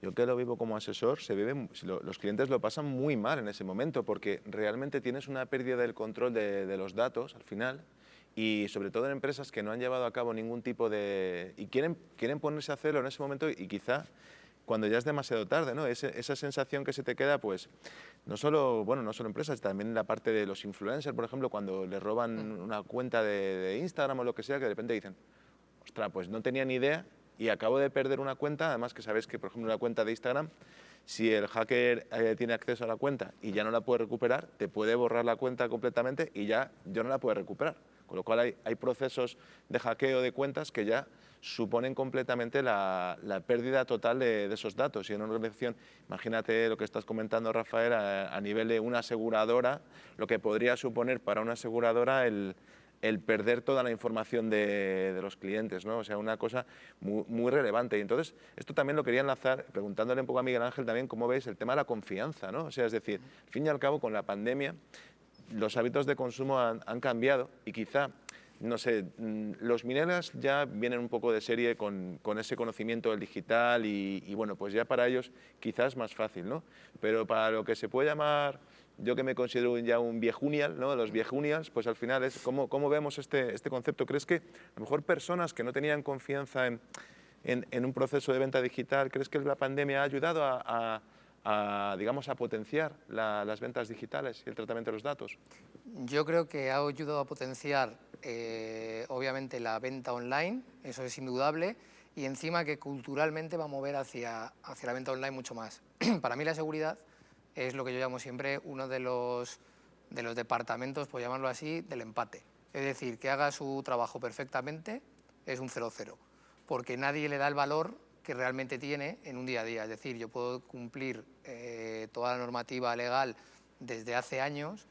yo que lo vivo como asesor, los clientes lo pasan muy mal en ese momento, porque realmente tienes una pérdida del control de los datos al final, y sobre todo en empresas que no han llevado a cabo ningún tipo de... y quieren ponerse a hacerlo en ese momento, y quizá cuando ya es demasiado tarde, ¿no? Esa sensación que se te queda, pues, no solo empresas, también la parte de los influencers, por ejemplo, cuando les roban una cuenta de Instagram o lo que sea, que de repente dicen, ostras, pues no tenía ni idea y acabo de perder una cuenta, además que sabes que, por ejemplo, una cuenta de Instagram, si el hacker tiene acceso a la cuenta y ya no la puede recuperar, te puede borrar la cuenta completamente y ya no la puede recuperar. Con lo cual hay procesos de hackeo de cuentas que ya suponen completamente la pérdida total de esos datos. Y en una organización, imagínate lo que estás comentando, Rafael, a nivel de una aseguradora, lo que podría suponer para una aseguradora el perder toda la información de los clientes, ¿no? O sea, una cosa muy relevante. Y entonces, esto también lo quería enlazar, preguntándole un poco a Miguel Ángel también cómo veis el tema de la confianza, ¿no? O sea, es decir, al fin y al cabo, con la pandemia, los hábitos de consumo han cambiado y quizá, no sé, los millennials ya vienen un poco de serie con ese conocimiento del digital y bueno, pues ya para ellos quizás es más fácil, ¿no? Pero para lo que se puede llamar, yo que me considero ya un viejunial, ¿no? Los viejunials, pues al final es cómo vemos este concepto. ¿Crees que a lo mejor personas que no tenían confianza en un proceso de venta digital, crees que la pandemia ha ayudado digamos, a potenciar las ventas digitales y el tratamiento de los datos? Yo creo que ha ayudado a potenciar, obviamente, la venta online, eso es indudable, y encima que culturalmente va a mover hacia la venta online mucho más. Para mí la seguridad es lo que yo llamo siempre uno de los departamentos, por llamarlo así, del empate. Es decir, que haga su trabajo perfectamente es un 0-0, porque nadie le da el valor que realmente tiene en un día a día. Es decir, yo puedo cumplir toda la normativa legal desde hace años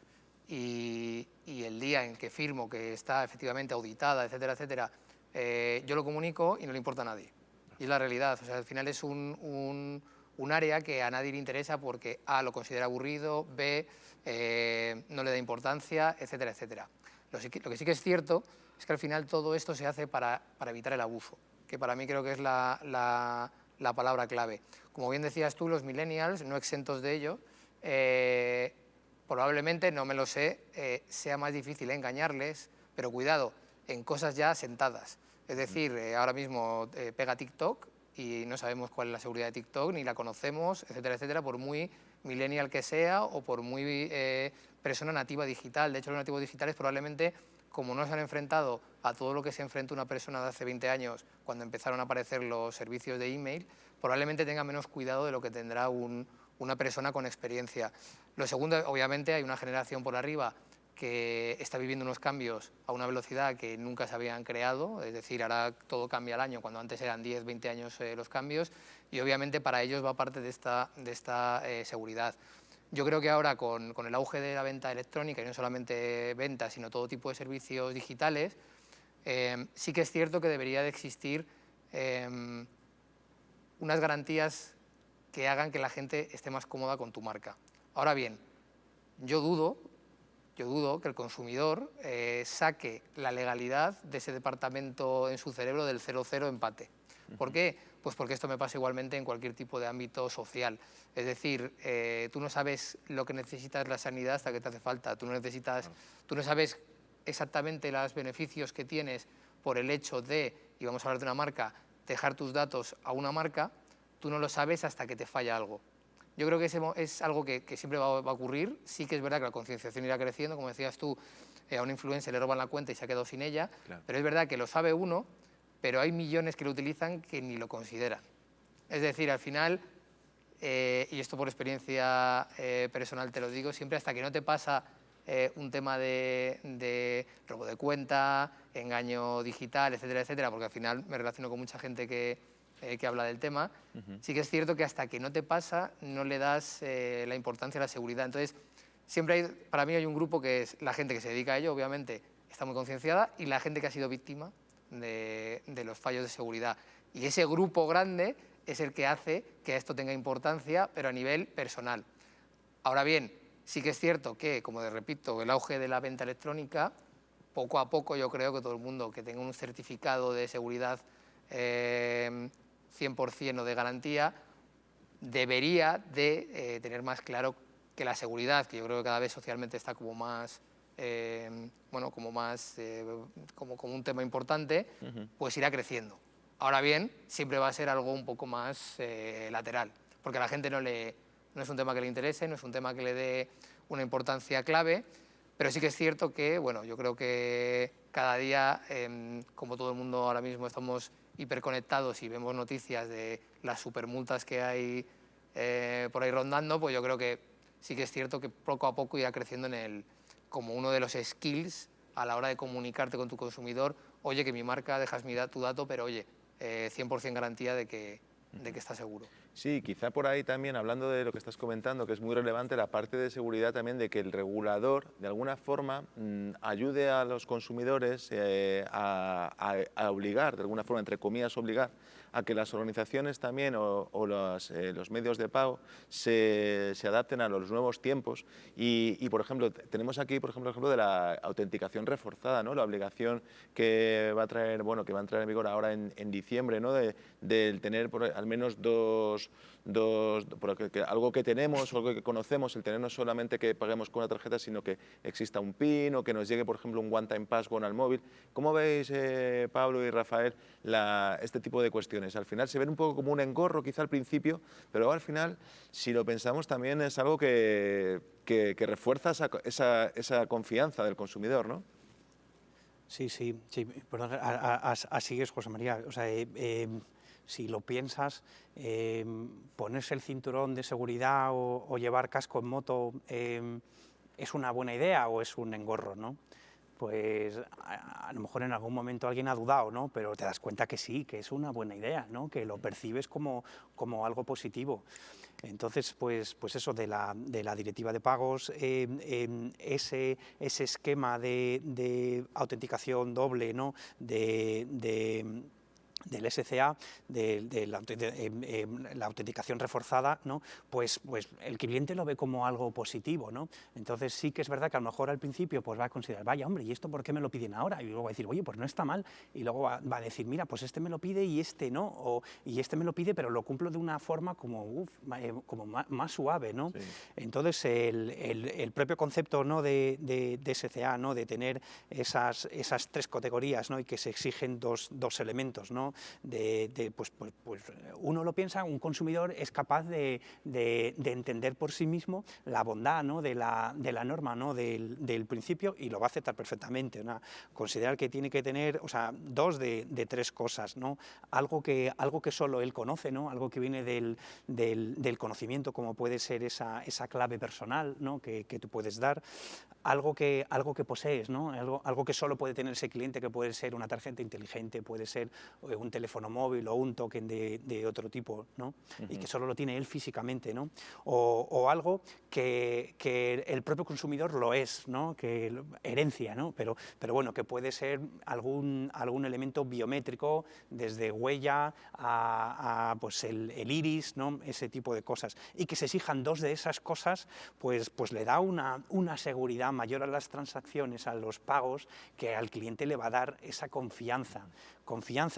y el día en que firmo que está efectivamente auditada, etcétera, etcétera, yo lo comunico y no le importa a nadie. Y es la realidad. O sea, al final es un área que a nadie le interesa porque A, lo considera aburrido, B, no le da importancia, etcétera, etcétera. Lo que sí que es cierto es que al final todo esto se hace para evitar el abuso, que para mí creo que es la palabra clave. Como bien decías tú, los millennials, no exentos de ello, probablemente, no me lo sé, sea más difícil engañarles, pero cuidado, en cosas ya sentadas. Es decir, ahora mismo pega TikTok y no sabemos cuál es la seguridad de TikTok, ni la conocemos, etcétera, etcétera, por muy millennial que sea o por muy persona nativa digital. De hecho, los nativos digitales probablemente, como no se han enfrentado a todo lo que se enfrenta una persona de hace 20 años cuando empezaron a aparecer los servicios de email, probablemente tenga menos cuidado de lo que tendrá una persona con experiencia. Lo segundo, obviamente, hay una generación por arriba que está viviendo unos cambios a una velocidad que nunca se habían creado, es decir, ahora todo cambia al año, cuando antes eran 10, 20 años los cambios, y obviamente para ellos va parte de esta seguridad. Yo creo que ahora con el auge de la venta electrónica, y no solamente venta, sino todo tipo de servicios digitales, sí que es cierto que debería de existir unas garantías que hagan que la gente esté más cómoda con tu marca. Ahora bien, yo dudo que el consumidor saque la legalidad de ese departamento en su cerebro del 0-0 empate. ¿Por qué? Pues porque esto me pasa igualmente en cualquier tipo de ámbito social. Es decir, tú no sabes lo que necesitas la sanidad hasta que te hace falta. Tú no sabes exactamente los beneficios que tienes por el hecho de, y vamos a hablar de una marca, dejar tus datos a una marca, tú no lo sabes hasta que te falla algo. Yo creo que es algo que siempre va a ocurrir. Sí que es verdad que la concienciación irá creciendo, como decías tú, a un influencer le roban la cuenta y se ha quedado sin ella, Claro. pero es verdad que lo sabe uno, pero hay millones que lo utilizan que ni lo consideran. Es decir, al final, y esto por experiencia personal te lo digo, siempre hasta que no te pasa un tema de robo de cuenta, engaño digital, etcétera, etcétera, porque al final me relaciono con mucha gente que habla del tema, sí que es cierto que hasta que no te pasa no le das la importancia a la seguridad. Entonces, siempre hay, para mí hay un grupo que es la gente que se dedica a ello, obviamente está muy concienciada, y la gente que ha sido víctima de los fallos de seguridad. Y ese grupo grande es el que hace que esto tenga importancia, pero a nivel personal. Ahora bien, sí que es cierto que, como te repito, el auge de la venta electrónica, poco a poco yo creo que todo el mundo que tenga un certificado de seguridad 100% o de garantía, debería de tener más claro que la seguridad, que yo creo que cada vez socialmente está como más, bueno, como más, como un tema importante, pues irá creciendo. Ahora bien, siempre va a ser algo un poco más lateral, porque a la gente no es un tema que le interese, no es un tema que le dé una importancia clave, pero sí que es cierto que, bueno, yo creo que cada día, como todo el mundo ahora mismo estamos hiperconectados y vemos noticias de las supermultas que hay por ahí rondando, pues yo creo que sí que es cierto que poco a poco irá creciendo como uno de los skills a la hora de comunicarte con tu consumidor. Oye, que mi marca, dejas tu dato, pero oye, 100% garantía de que está seguro. Sí, quizá por ahí también, hablando de lo que estás comentando, que es muy relevante la parte de seguridad también, de que el regulador, de alguna forma, ayude a los consumidores a obligar, de alguna forma, entre comillas, obligar, a que las organizaciones también o los medios de pago se adapten a los nuevos tiempos. Y, por ejemplo, tenemos aquí, por ejemplo, el ejemplo de la autenticación reforzada, ¿no? La obligación que va a traer, bueno, que va a entrar en vigor ahora en diciembre, ¿no? Del tener al menos algo que tenemos o algo que conocemos, el tener no solamente que paguemos con una tarjeta, sino que exista un PIN o que nos llegue, por ejemplo, un one-time password al móvil. ¿Cómo veis, Pablo y Rafael, este tipo de cuestiones? Al final se ven un poco como un engorro quizá al principio, pero luego al final, si lo pensamos, también es algo que refuerza esa confianza del consumidor, ¿no? Sí, perdón, así es, José María. O sea, si lo piensas, ponerse el cinturón de seguridad o llevar casco en moto, ¿es una buena idea o es un engorro, no? Pues a lo mejor en algún momento alguien ha dudado, ¿no? Pero te das cuenta que sí, que es una buena idea, ¿no? Que lo percibes como algo positivo. Entonces, pues eso de la directiva de pagos, ese esquema de autenticación doble, ¿no? Del SCA, de la autenticación reforzada, ¿no? Pues el cliente lo ve como algo positivo, ¿no? Entonces sí que es verdad que a lo mejor al principio pues va a considerar, vaya hombre, ¿y esto por qué me lo piden ahora? Y luego va a decir, oye, pues no está mal, y luego va a decir, mira, pues este me lo pide y este no, y este me lo pide pero lo cumplo de una forma como más suave, ¿no? Sí. Entonces el propio concepto, ¿no? de SCA, ¿no? De tener esas tres categorías, ¿no? Y que se exigen dos elementos, ¿no? Pues uno lo piensa, un consumidor es capaz de entender por sí mismo la bondad, ¿no? de la norma, ¿no? del principio, y lo va a aceptar perfectamente, ¿no? Considerar que tiene que tener, o sea, dos de tres cosas, ¿no? Algo que solo él conoce, ¿no? Algo que viene del conocimiento, como puede ser esa clave personal, ¿no? que tú puedes dar, algo que posees, ¿no? Algo que solo puede tener ese cliente, que puede ser una tarjeta inteligente, puede ser un teléfono móvil o un token de otro tipo, ¿no? Y que solo lo tiene él físicamente, ¿no? O algo que el propio consumidor lo es, ¿no? Que herencia, ¿no? Pero bueno, que puede ser algún elemento biométrico, desde huella a pues el iris, ¿no? Ese tipo de cosas. Y que se exijan dos de esas cosas, pues le da una seguridad mayor a las transacciones, a los pagos, que al cliente le va a dar esa confianza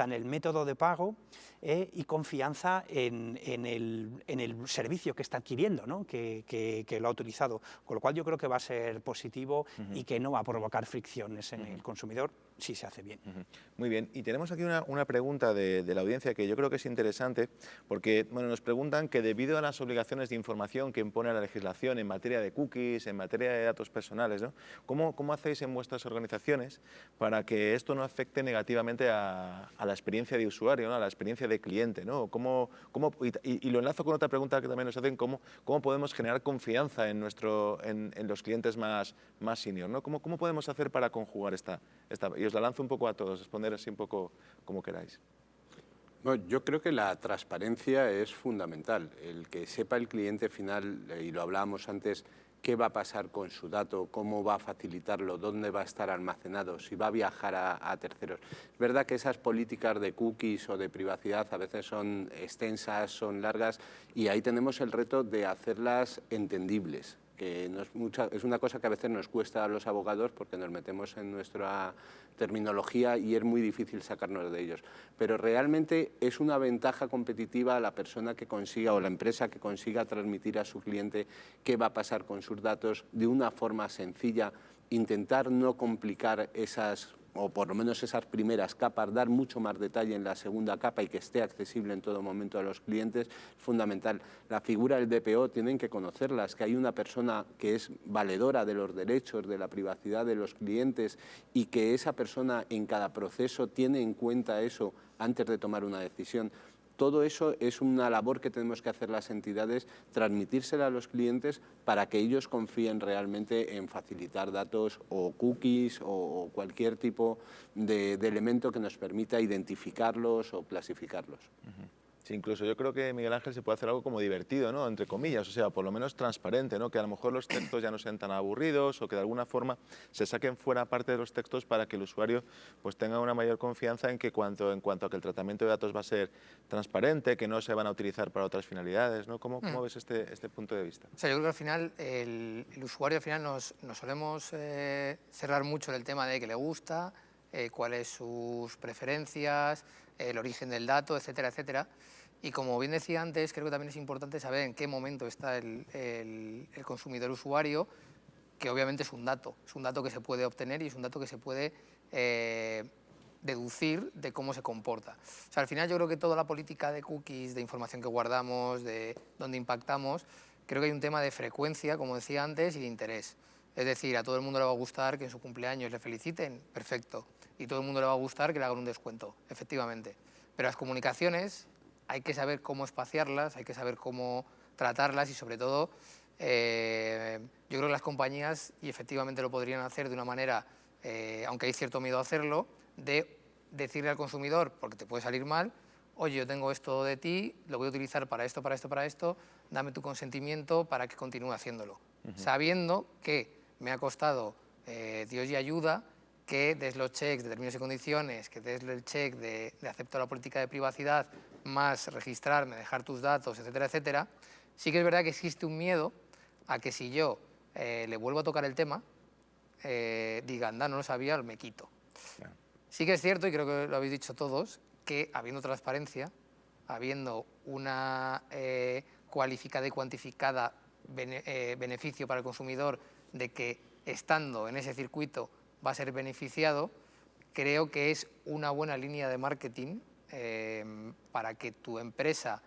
en el método de pago y confianza en el servicio que está adquiriendo, ¿no? que que lo ha utilizado, con lo cual yo creo que va a ser positivo y que no va a provocar fricciones en el consumidor si se hace bien. Muy bien, y tenemos aquí una pregunta de la audiencia que yo creo que es interesante, porque bueno, nos preguntan que debido a las obligaciones de información que impone la legislación en materia de cookies, en materia de datos personales, ¿no? ¿Cómo hacéis en vuestras organizaciones para que esto no afecte negativamente a la experiencia de usuario, ¿no? A la experiencia de cliente, ¿no? Y lo enlazo con otra pregunta que también nos hacen, ¿cómo podemos generar confianza en los clientes más senior, ¿no? ¿Cómo podemos hacer para conjugar esta? Y os la lanzo un poco a todos, responder así un poco como queráis. Bueno, yo creo que la transparencia es fundamental. El que sepa el cliente final, y lo hablábamos antes, qué va a pasar con su dato, cómo va a facilitarlo, dónde va a estar almacenado, si va a viajar a terceros. Es verdad que esas políticas de cookies o de privacidad a veces son extensas, son largas, y ahí tenemos el reto de hacerlas entendibles, que es una cosa que a veces nos cuesta a los abogados porque nos metemos en nuestra terminología y es muy difícil sacarnos de ellos. Pero realmente es una ventaja competitiva a la persona que consiga o la empresa que consiga transmitir a su cliente qué va a pasar con sus datos de una forma sencilla, intentar no complicar esas, o por lo menos esas primeras capas, dar mucho más detalle en la segunda capa y que esté accesible en todo momento a los clientes, es fundamental. La figura del DPO tienen que conocerlas, que hay una persona que es valedora de los derechos, de la privacidad de los clientes y que esa persona en cada proceso tiene en cuenta eso antes de tomar una decisión. Todo eso es una labor que tenemos que hacer las entidades, transmitírsela a los clientes para que ellos confíen realmente en facilitar datos o cookies o cualquier tipo de elemento que nos permita identificarlos o clasificarlos. Sí, incluso yo creo que, Miguel Ángel, se puede hacer algo como divertido, ¿no? Entre comillas, o sea, por lo menos transparente, ¿no? Que a lo mejor los textos ya no sean tan aburridos o que de alguna forma se saquen fuera parte de los textos para que el usuario pues tenga una mayor confianza en cuanto a que el tratamiento de datos va a ser transparente, que no se van a utilizar para otras finalidades, ¿no? ¿Cómo ves este punto de vista? O sea, yo creo que al final el usuario al final nos solemos cerrar mucho en el tema de qué le gusta, cuáles sus preferencias, el origen del dato, etcétera, etcétera. Y como bien decía antes, creo que también es importante saber en qué momento está el consumidor usuario, que obviamente es un dato que se puede obtener y es un dato que se puede deducir de cómo se comporta. O sea, al final yo creo que toda la política de cookies, de información que guardamos, de dónde impactamos, creo que hay un tema de frecuencia, como decía antes, y de interés. Es decir, a todo el mundo le va a gustar que en su cumpleaños le feliciten, perfecto. Y todo el mundo le va a gustar que le hagan un descuento, efectivamente. Pero las comunicaciones hay que saber cómo espaciarlas, hay que saber cómo tratarlas y sobre todo yo creo que las compañías, y efectivamente lo podrían hacer de una manera, aunque hay cierto miedo a hacerlo, de decirle al consumidor, porque te puede salir mal, oye, yo tengo esto de ti, lo voy a utilizar para esto, para esto, para esto, dame tu consentimiento para que continúe haciéndolo. Sabiendo que me ha costado Dios y ayuda, que des los checks de términos y condiciones, que des el check de acepto la política de privacidad, más registrarme, dejar tus datos, etcétera, etcétera. Sí que es verdad que existe un miedo a que si yo le vuelvo a tocar el tema, diga, anda, no lo sabía, me quito. Claro. Sí que es cierto, y creo que lo habéis dicho todos, que habiendo transparencia, habiendo una cualificada y cuantificada beneficio para el consumidor de que estando en ese circuito va a ser beneficiado, creo que es una buena línea de marketing para que tu empresa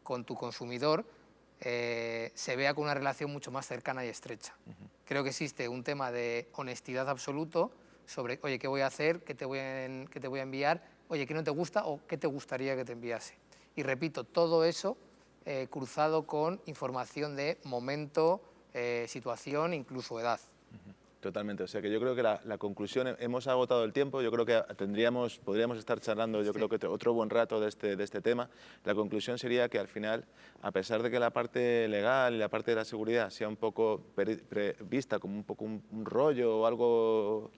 con tu consumidor se vea con una relación mucho más cercana y estrecha. Creo que existe un tema de honestidad absoluto sobre, oye, ¿qué voy a hacer? ¿Qué te voy a enviar? Oye, ¿qué no te gusta o qué te gustaría que te enviase? Y repito, todo eso cruzado con información de momento, situación, incluso edad. Totalmente, o sea que yo creo que la conclusión, hemos agotado el tiempo, yo creo que podríamos estar charlando, yo creo que otro buen rato de este tema. La conclusión sería que al final, a pesar de que la parte legal y la parte de la seguridad sea un poco vista como un poco un rollo o algo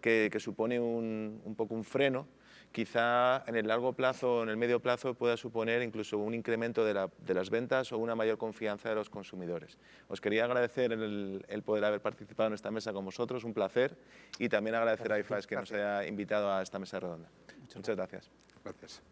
que supone un poco un freno, quizá en el largo plazo o en el medio plazo pueda suponer incluso un incremento de las ventas o una mayor confianza de los consumidores. Os quería agradecer el poder haber participado en esta mesa con vosotros, un placer, y también agradecer a IFAS que nos haya invitado a esta mesa redonda. Muchas gracias. Gracias.